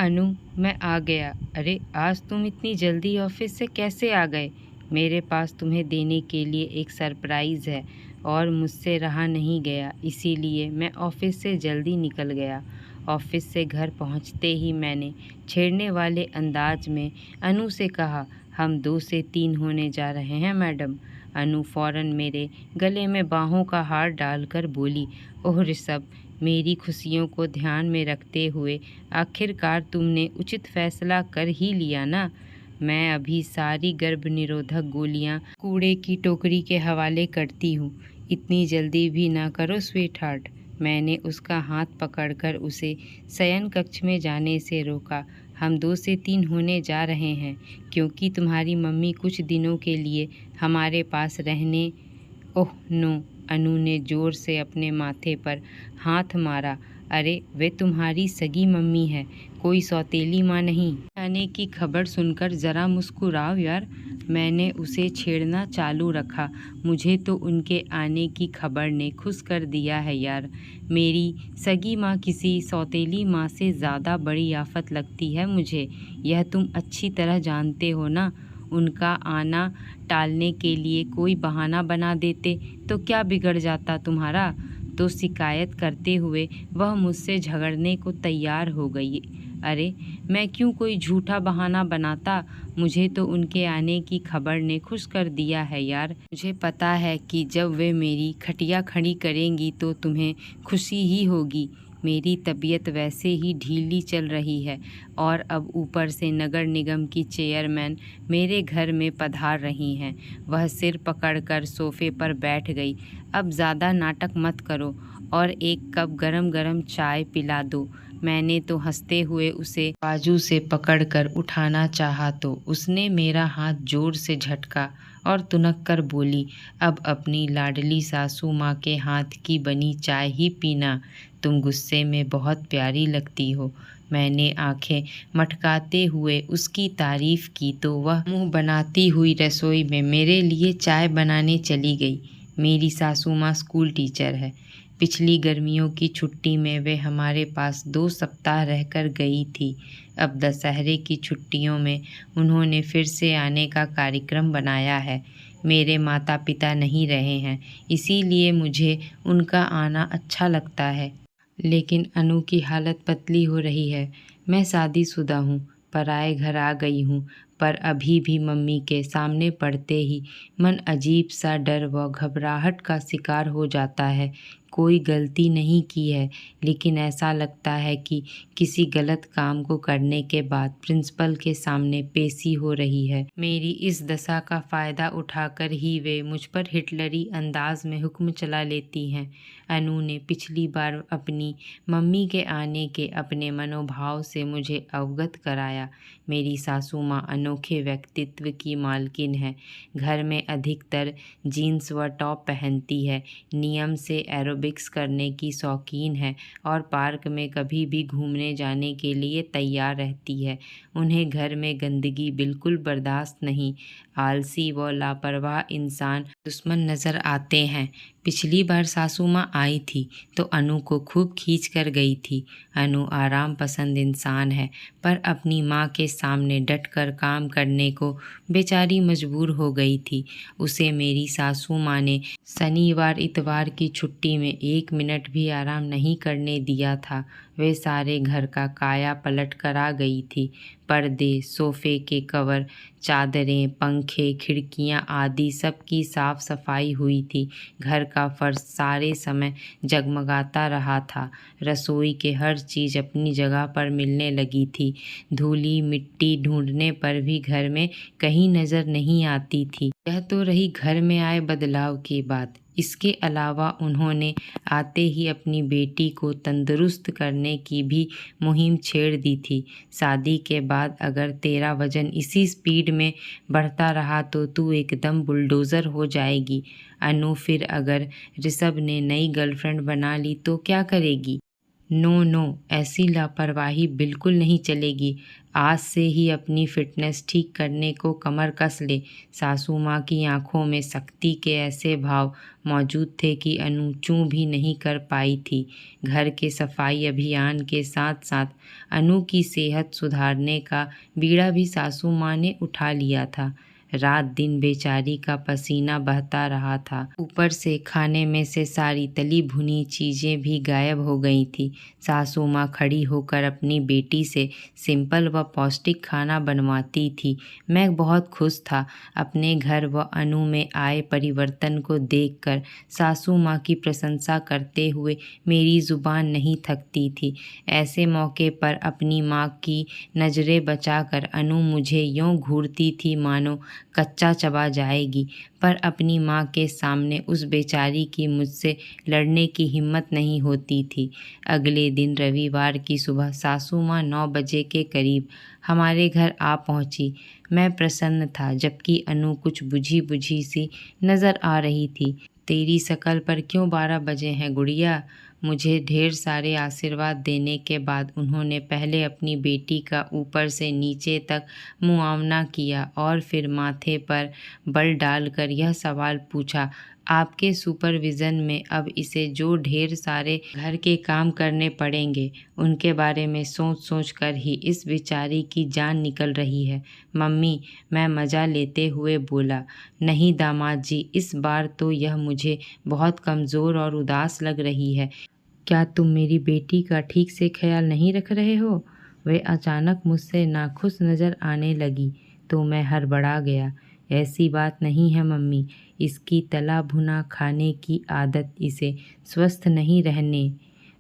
अनु, मैं आ गया। अरे आज तुम इतनी जल्दी ऑफिस से कैसे आ गए? मेरे पास तुम्हें देने के लिए एक सरप्राइज़ है और मुझसे रहा नहीं गया, इसीलिए मैं ऑफिस से जल्दी निकल गया। ऑफिस से घर पहुंचते ही मैंने छेड़ने वाले अंदाज में अनु से कहा, हम 2 से 3 होने जा रहे हैं मैडम। अनु फौरन मेरे गले में बाहों का हार डालकर बोली, ओह ऋषभ, मेरी खुशियों को ध्यान में रखते हुए आखिरकार तुमने उचित फैसला कर ही लिया ना। मैं अभी सारी गर्भ निरोधक गोलियां कूड़े की टोकरी के हवाले करती हूँ। इतनी जल्दी भी ना करो स्वीट हार्ट। मैंने उसका हाथ पकड़कर उसे शयन कक्ष में जाने से रोका। हम 2 से 3 होने जा रहे हैं क्योंकि तुम्हारी मम्मी कुछ दिनों के लिए हमारे पास रहने। Oh no! अनु ने जोर से अपने माथे पर हाथ मारा। अरे वे तुम्हारी सगी मम्मी है, कोई सौतेली माँ नहीं। आने की खबर सुनकर ज़रा मुस्कुराओ यार। मैंने उसे छेड़ना चालू रखा। मुझे तो उनके आने की खबर ने खुश कर दिया है यार। मेरी सगी माँ किसी सौतेली माँ से ज़्यादा बड़ी आफत लगती है मुझे, यह तुम अच्छी तरह जानते हो ना। उनका आना टालने के लिए कोई बहाना बना देते तो क्या बिगड़ जाता तुम्हारा? तो शिकायत करते हुए वह मुझसे झगड़ने को तैयार हो गई। अरे मैं क्यों कोई झूठा बहाना बनाता? मुझे तो उनके आने की खबर ने खुश कर दिया है यार। मुझे पता है कि जब वे मेरी खटिया खड़ी करेंगी तो तुम्हें खुशी ही होगी। मेरी तबीयत वैसे ही ढीली चल रही है और अब ऊपर से नगर निगम की चेयरमैन मेरे घर में पधार रही हैं। वह सिर पकड़कर सोफे पर बैठ गई। अब ज़्यादा नाटक मत करो और एक कप गरम गरम चाय पिला दो। मैंने तो हंसते हुए उसे बाजू से पकड़कर उठाना चाहा तो उसने मेरा हाथ जोर से झटका और तुनक कर बोली, अब अपनी लाडली सासू माँ के हाथ की बनी चाय ही पीना। तुम गुस्से में बहुत प्यारी लगती हो। मैंने आंखें मटकाते हुए उसकी तारीफ की तो वह मुंह बनाती हुई रसोई में मेरे लिए चाय बनाने चली गई। मेरी सासू माँ स्कूल टीचर है। पिछली गर्मियों की छुट्टी में वे हमारे पास 2 सप्ताह रहकर गई थी। अब दशहरे की छुट्टियों में उन्होंने फिर से आने का कार्यक्रम बनाया है। मेरे माता पिता नहीं रहे हैं, इसीलिए मुझे उनका आना अच्छा लगता है। लेकिन अनु की हालत पतली हो रही है। मैं शादीशुदा हूँ, पराए घर आ गई हूँ, पर अभी भी मम्मी के सामने पड़ते ही मन अजीब सा डर व घबराहट का शिकार हो जाता है। कोई गलती नहीं की है, लेकिन ऐसा लगता है कि किसी गलत काम को करने के बाद प्रिंसिपल के सामने पेशी हो रही है। मेरी इस दशा का फ़ायदा उठाकर ही वे मुझ पर हिटलरी अंदाज में हुक्म चला लेती हैं। अनु ने पिछली बार अपनी मम्मी के आने के अपने मनोभाव से मुझे अवगत कराया। मेरी सासू माँ अनोखे व्यक्तित्व की मालकिन है। घर में अधिकतर जीन्स व टॉप पहनती है, नियम से एरोबिक्स करने की शौकीन है और पार्क में कभी भी घूमने जाने के लिए तैयार रहती है। उन्हें घर में गंदगी बिल्कुल बर्दाश्त नहीं। आलसी व लापरवाह इंसान दुश्मन नज़र आते हैं। पिछली बार सासू माँ आई थी तो अनु को खूब खींच कर गई थी। अनु आराम पसंद इंसान है, पर अपनी माँ के सामने डट कर काम करने को बेचारी मजबूर हो गई थी। उसे मेरी सासू माँ ने शनिवार इतवार की छुट्टी में 1 मिनट भी आराम नहीं करने दिया था। वे सारे घर का काया पलट कर आ गई थी। पर्दे, सोफ़े के कवर, चादरें, पंखे, खिड़कियां आदि सब की साफ सफाई हुई थी। घर का फर्श सारे समय जगमगाता रहा था। रसोई के हर चीज़ अपनी जगह पर मिलने लगी थी। धूली मिट्टी ढूंढने पर भी घर में कहीं नज़र नहीं आती थी। यह तो रही घर में आए बदलाव की बात। इसके अलावा उन्होंने आते ही अपनी बेटी को तंदुरुस्त करने की भी मुहिम छेड़ दी थी। शादी के बाद अगर तेरा वजन इसी स्पीड में बढ़ता रहा तो तू एकदम बुलडोज़र हो जाएगी। अनु, फिर अगर ऋषभ ने नई गर्लफ्रेंड बना ली तो क्या करेगी? नो नो, ऐसी लापरवाही बिल्कुल नहीं चलेगी। आज से ही अपनी फिटनेस ठीक करने को कमर कस ले। सासू माँ की आंखों में सख्ती के ऐसे भाव मौजूद थे कि अनु चूं भी नहीं कर पाई थी। घर के सफाई अभियान के साथ साथ अनु की सेहत सुधारने का बीड़ा भी सासू माँ ने उठा लिया था। रात दिन बेचारी का पसीना बहता रहा था। ऊपर से खाने में से सारी तली भुनी चीज़ें भी गायब हो गई थी। सासू माँ खड़ी होकर अपनी बेटी से सिंपल व पौष्टिक खाना बनवाती थी। मैं बहुत खुश था। अपने घर व अनु में आए परिवर्तन को देखकर सासू माँ की प्रशंसा करते हुए मेरी ज़ुबान नहीं थकती थी। ऐसे मौके पर अपनी माँ की नज़रें बचाकर अनु मुझे यूँ घूरती थी मानो कच्चा चबा जाएगी, पर अपनी माँ के सामने उस बेचारी की मुझसे लड़ने की हिम्मत नहीं होती थी। अगले दिन रविवार की सुबह सासू माँ 9 बजे के करीब हमारे घर आ पहुँची। मैं प्रसन्न था, जबकि अनु कुछ बुझी बुझी सी नज़र आ रही थी। तेरी शकल पर क्यों 12 बजे हैं गुड़िया? मुझे ढेर सारे आशीर्वाद देने के बाद उन्होंने पहले अपनी बेटी का ऊपर से नीचे तक मुआवना किया और फिर माथे पर बल डालकर यह सवाल पूछा, आपके सुपरविज़न में अब इसे जो ढेर सारे घर के काम करने पड़ेंगे, उनके बारे में सोच सोच कर ही इस बेचारी की जान निकल रही है। मम्मी, मैं मज़ा लेते हुए बोला, नहीं दामाद जी, इस बार तो यह मुझे बहुत कमज़ोर और उदास लग रही है। क्या तुम मेरी बेटी का ठीक से ख्याल नहीं रख रहे हो? वह अचानक मुझसे नाखुश नज़र आने लगी तो मैं हड़बड़ा गया। ऐसी बात नहीं है मम्मी, इसकी तला भुना खाने की आदत इसे स्वस्थ नहीं रहने।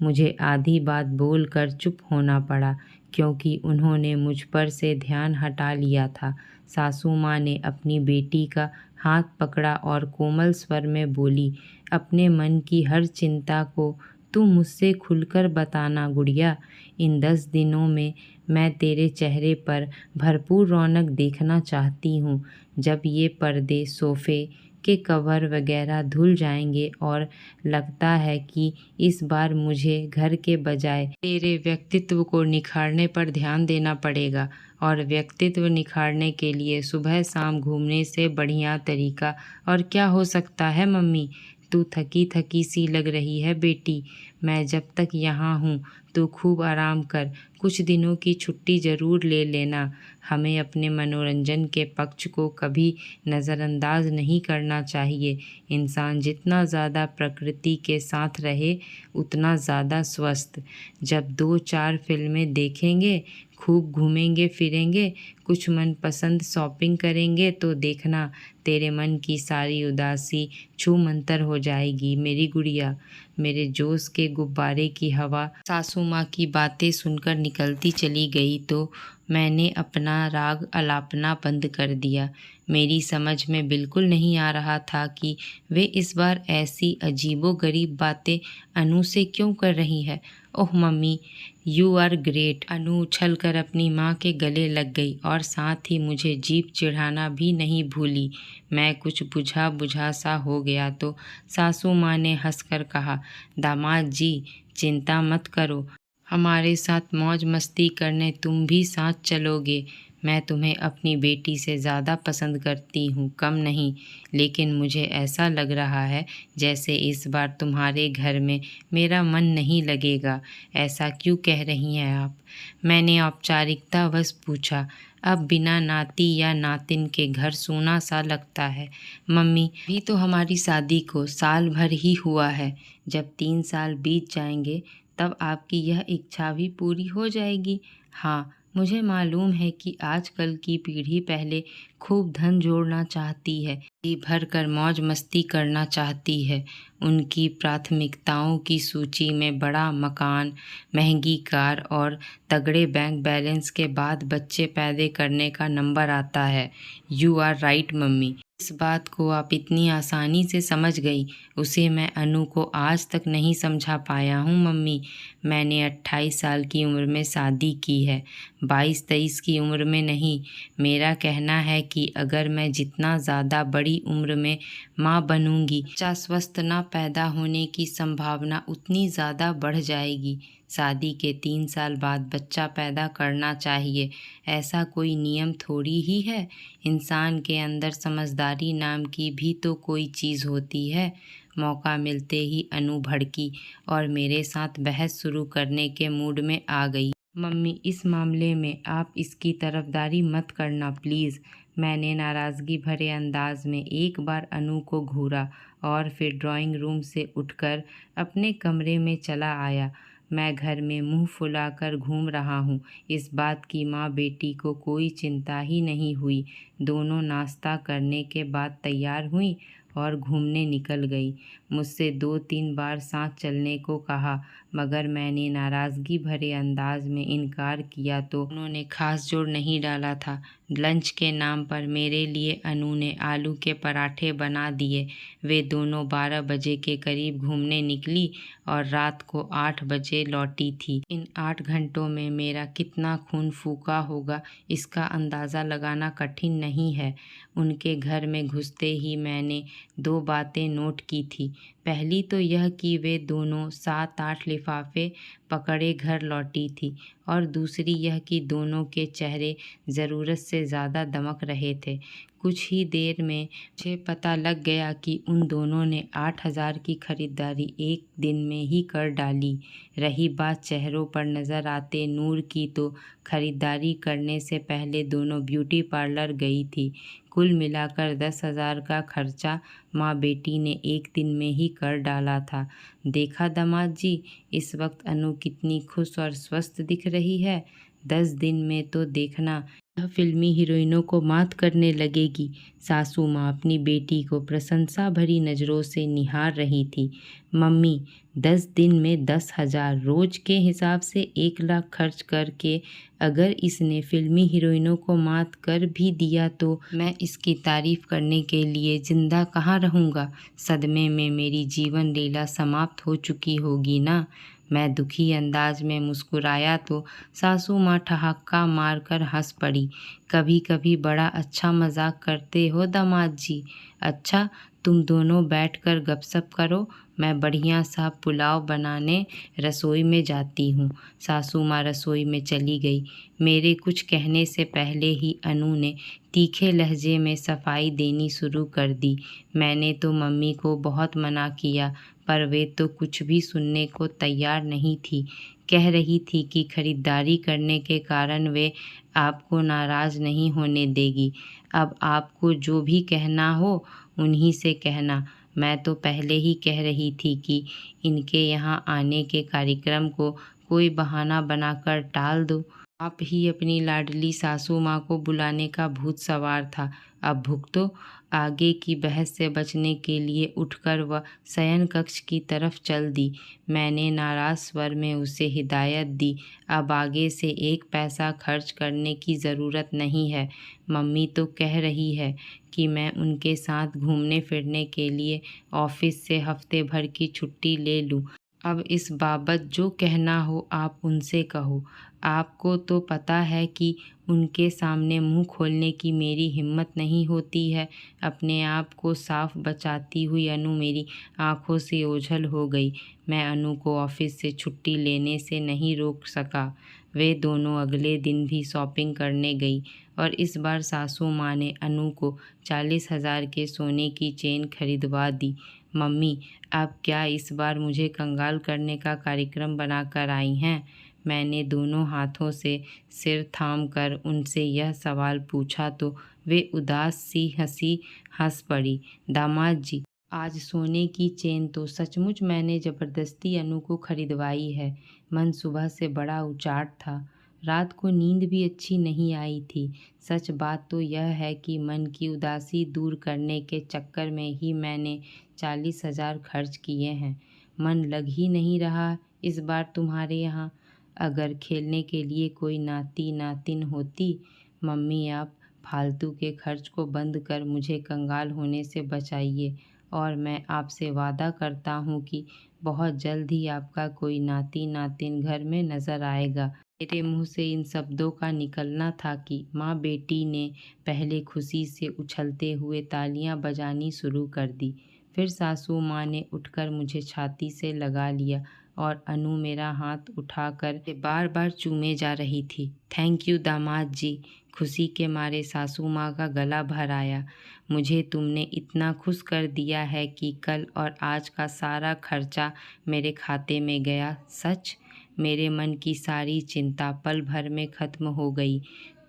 मुझे आधी बात बोलकर चुप होना पड़ा, क्योंकि उन्होंने मुझ पर से ध्यान हटा लिया था। सासू माँ ने अपनी बेटी का हाथ पकड़ा और कोमल स्वर में बोली, अपने मन की हर चिंता को तू मुझसे खुलकर बताना गुड़िया। इन 10 दिनों में मैं तेरे चेहरे पर भरपूर रौनक देखना चाहती हूँ। जब ये पर्दे, सोफ़े के कवर वगैरह धुल जाएंगे और लगता है कि इस बार मुझे घर के बजाय तेरे व्यक्तित्व को निखारने पर ध्यान देना पड़ेगा, और व्यक्तित्व निखारने के लिए सुबह शाम घूमने से बढ़िया तरीका और क्या हो सकता है मम्मी? तू थकी थकी सी लग रही है बेटी। मैं जब तक यहाँ हूँ तू खूब आराम कर। कुछ दिनों की छुट्टी ज़रूर ले लेना। हमें अपने मनोरंजन के पक्ष को कभी नज़रअंदाज नहीं करना चाहिए। इंसान जितना ज़्यादा प्रकृति के साथ रहे उतना ज़्यादा स्वस्थ। जब 2-4 फिल्में देखेंगे, खूब घूमेंगे फिरेंगे, कुछ मनपसंद शॉपिंग करेंगे तो देखना तेरे मन की सारी उदासी छू मंतर हो जाएगी मेरी गुड़िया। मेरे जोश के गुब्बारे की हवा सासू माँ की बातें सुनकर निकलती चली गई तो मैंने अपना राग अलापना बंद कर दिया। मेरी समझ में बिल्कुल नहीं आ रहा था कि वे इस बार ऐसी अजीबोगरीब बातें अनु से क्यों कर रही है। ओह मम्मी, यू आर ग्रेट। अनु उछलकर अपनी माँ के गले लग गई और साथ ही मुझे जीभ चिढ़ाना भी नहीं भूली। मैं कुछ बुझा बुझा सा हो गया तो सासू माँ ने हंसकर कहा, दामाद जी चिंता मत करो, हमारे साथ मौज मस्ती करने तुम भी साथ चलोगे। मैं तुम्हें अपनी बेटी से ज़्यादा पसंद करती हूँ, कम नहीं। लेकिन मुझे ऐसा लग रहा है जैसे इस बार तुम्हारे घर में मेरा मन नहीं लगेगा। ऐसा क्यों कह रही हैं आप? मैंने औपचारिकतावश पूछा। अब बिना नाती या नातिन के घर सूना सा लगता है मम्मी। भी तो हमारी शादी को साल भर ही हुआ है। जब 3 साल बीत जाएंगे तब आपकी यह इच्छा भी पूरी हो जाएगी। हाँ, मुझे मालूम है कि आजकल की पीढ़ी पहले खूब धन जोड़ना चाहती है, जी भर कर मौज मस्ती करना चाहती है। उनकी प्राथमिकताओं की सूची में बड़ा मकान, महंगी कार और तगड़े बैंक बैलेंस के बाद बच्चे पैदा करने का नंबर आता है। You are right mummy. इस बात को आप इतनी आसानी से समझ गई, उसे मैं अनु को आज तक नहीं समझा पाया हूँ मम्मी। मैंने 28 साल की उम्र में शादी की है, 22-23 की उम्र में नहीं। मेरा कहना है कि अगर मैं जितना ज़्यादा बड़ी उम्र में माँ बनूंगी, बच्चा स्वस्थ ना पैदा होने की संभावना उतनी ज़्यादा बढ़ जाएगी। शादी के 3 साल बाद बच्चा पैदा करना चाहिए, ऐसा कोई नियम थोड़ी ही है। इंसान के अंदर समझदारी नाम की भी तो कोई चीज़ होती है। मौका मिलते ही अनु भड़की और मेरे साथ बहस शुरू करने के मूड में आ गई। मम्मी, इस मामले में आप इसकी तरफदारी मत करना प्लीज़। मैंने नाराज़गी भरे अंदाज में एक बार अनु को घूरा और फिर ड्राइंग रूम से उठकर अपने कमरे में चला आया। मैं घर में मुंह फुलाकर घूम रहा हूँ। इस बात की माँ बेटी को कोई चिंता ही नहीं हुई। दोनों नाश्ता करने के बाद तैयार हुई और घूमने निकल गई। मुझसे 2-3 बार साथ चलने को कहा, मगर मैंने नाराज़गी भरे अंदाज में इनकार किया तो उन्होंने खास जोर नहीं डाला था। लंच के नाम पर मेरे लिए अनु ने आलू के पराठे बना दिए। वे दोनों 12 बजे के करीब घूमने निकली और रात को 8 बजे लौटी थी। इन 8 घंटों में मेरा कितना खून फूका होगा, इसका अंदाज़ा लगाना कठिन नहीं है। उनके घर में घुसते ही मैंने 2 बातें नोट की थी। पहली तो यह कि वे दोनों 7-8 लिफाफे पकड़े घर लौटी थी, और दूसरी यह कि दोनों के चेहरे ज़रूरत से ज़्यादा दमक रहे थे। कुछ ही देर में मुझे पता लग गया कि उन दोनों ने 8,000 की खरीदारी एक दिन में ही कर डाली। रही बात चेहरों पर नज़र आते नूर की, तो खरीदारी करने से पहले दोनों ब्यूटी पार्लर गई थी। कुल मिलाकर 10,000 का खर्चा माँ बेटी ने एक दिन में ही कर डाला था। देखा दामाद जी, इस वक्त अनु कितनी खुश और स्वस्थ दिख रही है। 10 दिन में तो देखना यह फिल्मी हीरोइनों को मात करने लगेगी। सासू माँ अपनी बेटी को प्रशंसा भरी नज़रों से निहार रही थी। मम्मी, 10 दिन में 10,000, रोज के हिसाब से 1 लाख खर्च करके अगर इसने फिल्मी हीरोइनों को मात कर भी दिया तो मैं इसकी तारीफ करने के लिए जिंदा कहाँ रहूँगा। सदमे में मेरी जीवन लीला समाप्त हो चुकी होगी ना। मैं दुखी अंदाज में मुस्कुराया तो सासू माँ ठहाका मारकर हंस पड़ी। कभी कभी बड़ा अच्छा मजाक करते हो दामाद जी। अच्छा, तुम दोनों बैठकर गपशप करो, मैं बढ़िया सा पुलाव बनाने रसोई में जाती हूँ। सासू माँ रसोई में चली गई। मेरे कुछ कहने से पहले ही अनु ने तीखे लहजे में सफाई देनी शुरू कर दी। मैंने तो मम्मी को बहुत मना किया, पर वे तो कुछ भी सुनने को तैयार नहीं थी। कह रही थी कि खरीदारी करने के कारण वे आपको नाराज़ नहीं होने देगी। अब आपको जो भी कहना हो उन्हीं से कहना। मैं तो पहले ही कह रही थी कि इनके यहाँ आने के कार्यक्रम को कोई बहाना बनाकर टाल दो। आप ही अपनी लाडली सासू माँ को बुलाने का भूत सवार था। अब भुगतो। आगे की बहस से बचने के लिए उठकर वह शयन कक्ष की तरफ चल दी। मैंने नाराज़ स्वर में उसे हिदायत दी, अब आगे से 1 पैसा खर्च करने की ज़रूरत नहीं है। मम्मी तो कह रही है कि मैं उनके साथ घूमने फिरने के लिए ऑफिस से हफ्ते भर की छुट्टी ले लूँ। अब इस बाबत जो कहना हो आप उनसे कहो। आपको तो पता है कि उनके सामने मुंह खोलने की मेरी हिम्मत नहीं होती है। अपने आप को साफ बचाती हुई अनु मेरी आंखों से ओझल हो गई। मैं अनु को ऑफिस से छुट्टी लेने से नहीं रोक सका। वे दोनों अगले दिन भी शॉपिंग करने गई, और इस बार सासू माँ ने अनु को 40,000 के सोने की चेन खरीदवा दी। मम्मी, आप क्या इस बार मुझे कंगाल करने का कार्यक्रम बनाकर आई हैं? मैंने दोनों हाथों से सिर थाम कर उनसे यह सवाल पूछा तो वे उदास सी हंस पड़ी। दामाद जी, आज सोने की चेन तो सचमुच मैंने ज़बरदस्ती अनु को खरीदवाई है। मन सुबह से बड़ा उचाट था। रात को नींद भी अच्छी नहीं आई थी। सच बात तो यह है कि मन की उदासी दूर करने के चक्कर में ही मैंने 40,000 खर्च किए हैं। मन लग ही नहीं रहा इस बार तुम्हारे यहाँ। अगर खेलने के लिए कोई नाती नातिन होती। मम्मी, आप फालतू के खर्च को बंद कर मुझे कंगाल होने से बचाइए, और मैं आपसे वादा करता हूँ कि बहुत जल्द ही आपका कोई नाती नातिन घर में नज़र आएगा। मेरे मुंह से इन शब्दों का निकलना था कि माँ बेटी ने पहले खुशी से उछलते हुए तालियां बजानी शुरू कर दी। फिर सासू माँ ने उठकर मुझे छाती से लगा लिया और अनु मेरा हाथ उठाकर बार बार चूमे जा रही थी। थैंक यू दामाद जी। खुशी के मारे सासू माँ का गला भर आया। मुझे तुमने इतना खुश कर दिया है कि कल और आज का सारा खर्चा मेरे खाते में गया। सच? मेरे मन की सारी चिंता पल भर में ख़त्म हो गई।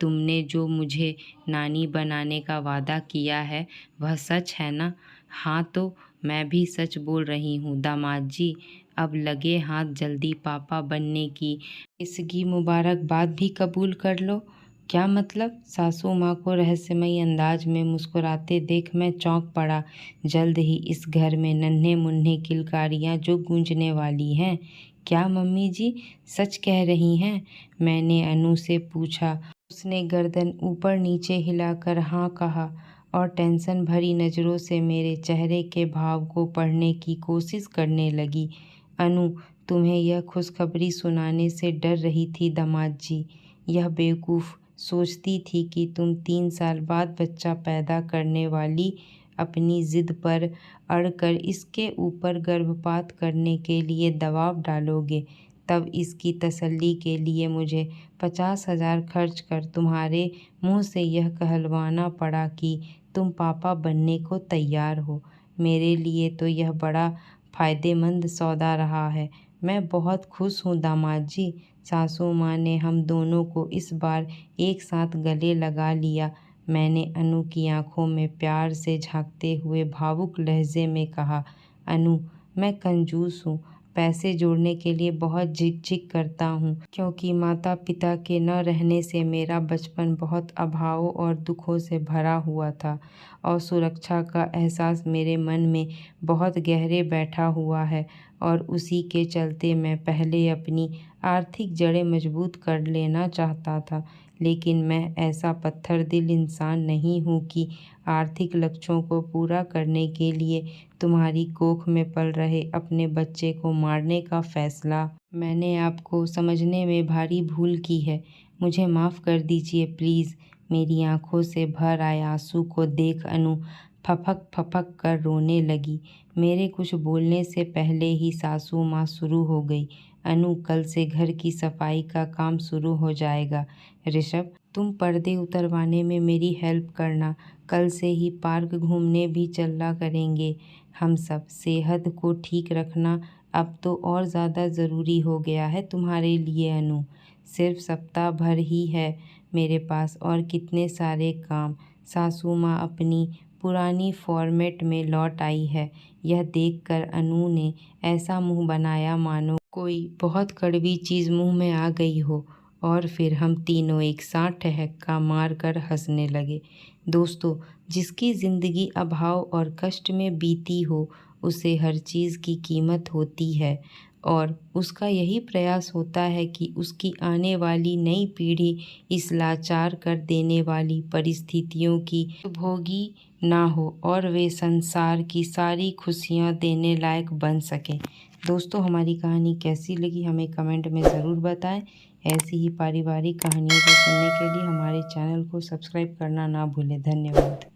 तुमने जो मुझे नानी बनाने का वादा किया है वह सच है ना? हाँ, तो मैं भी सच बोल रही हूँ दामाद जी। अब लगे हाथ जल्दी पापा बनने की इसकी मुबारकबाद भी कबूल कर लो। क्या मतलब? सासू माँ को रहस्यमयी अंदाज में मुस्कुराते देख मैं चौंक पड़ा। जल्द ही इस घर में नन्हे मुन्ने किलकारियाँ जो गूंजने वाली हैं। क्या मम्मी जी सच कह रही हैं? मैंने अनु से पूछा। उसने गर्दन ऊपर नीचे हिलाकर हाँ कहा और टेंशन भरी नज़रों से मेरे चेहरे के भाव को पढ़ने की कोशिश करने लगी। अनु, तुम्हें यह खुशखबरी सुनाने से डर रही थी दामाद जी। यह बेवकूफ़ सोचती थी कि तुम 3 साल बाद बच्चा पैदा करने वाली अपनी ज़िद पर अड़कर इसके ऊपर गर्भपात करने के लिए दबाव डालोगे। तब इसकी तसल्ली के लिए मुझे 50,000 खर्च कर तुम्हारे मुंह से यह कहलवाना पड़ा कि तुम पापा बनने को तैयार हो। मेरे लिए तो यह बड़ा फ़ायदेमंद सौदा रहा है। मैं बहुत खुश हूँ दामाद जी। सासू माँ ने हम दोनों को इस बार एक साथ गले लगा लिया। मैंने अनु की आंखों में प्यार से झांकते हुए भावुक लहजे में कहा, अनु, मैं कंजूस हूँ। पैसे जोड़ने के लिए बहुत झिक-झिक करता हूँ क्योंकि माता पिता के न रहने से मेरा बचपन बहुत अभावों और दुखों से भरा हुआ था और सुरक्षा का एहसास मेरे मन में बहुत गहरे बैठा हुआ है और उसी के चलते मैं पहले अपनी आर्थिक जड़ें मजबूत कर लेना चाहता था। लेकिन मैं ऐसा पत्थर दिल इंसान नहीं हूँ कि आर्थिक लक्ष्यों को पूरा करने के लिए तुम्हारी कोख में पल रहे अपने बच्चे को मारने का फैसला। मैंने आपको समझने में भारी भूल की है। मुझे माफ़ कर दीजिए प्लीज़। मेरी आंखों से भर आए आंसू को देख अनु फपक फपक कर रोने लगी। मेरे कुछ बोलने से पहले ही सासू माँ शुरू हो गई। अनु, कल से घर की सफाई का काम शुरू हो जाएगा। ऋषभ, तुम पर्दे उतरवाने में मेरी हेल्प करना। कल से ही पार्क घूमने भी चला करेंगे हम सब। सेहत को ठीक रखना अब तो और ज़्यादा ज़रूरी हो गया है तुम्हारे लिए अनु। सिर्फ सप्ताह भर ही है मेरे पास और कितने सारे काम। सासू माँ अपनी पुरानी फॉर्मेट में लौट आई है। यह देखकर अनु ने ऐसा मुंह बनाया मानो कोई बहुत कड़वी चीज़ मुंह में आ गई हो और फिर हम तीनों एक साथ ठहक्का मार कर हंसने लगे। दोस्तों, जिसकी ज़िंदगी अभाव और कष्ट में बीती हो उसे हर चीज़ की कीमत होती है और उसका यही प्रयास होता है कि उसकी आने वाली नई पीढ़ी इस लाचार कर देने वाली परिस्थितियों की भोगी ना हो और वे संसार की सारी खुशियाँ देने लायक बन सकें। दोस्तों, हमारी कहानी कैसी लगी हमें कमेंट में ज़रूर बताएं। ऐसी ही पारिवारिक कहानियों को सुनने के लिए हमारे चैनल को सब्सक्राइब करना ना भूलें। धन्यवाद।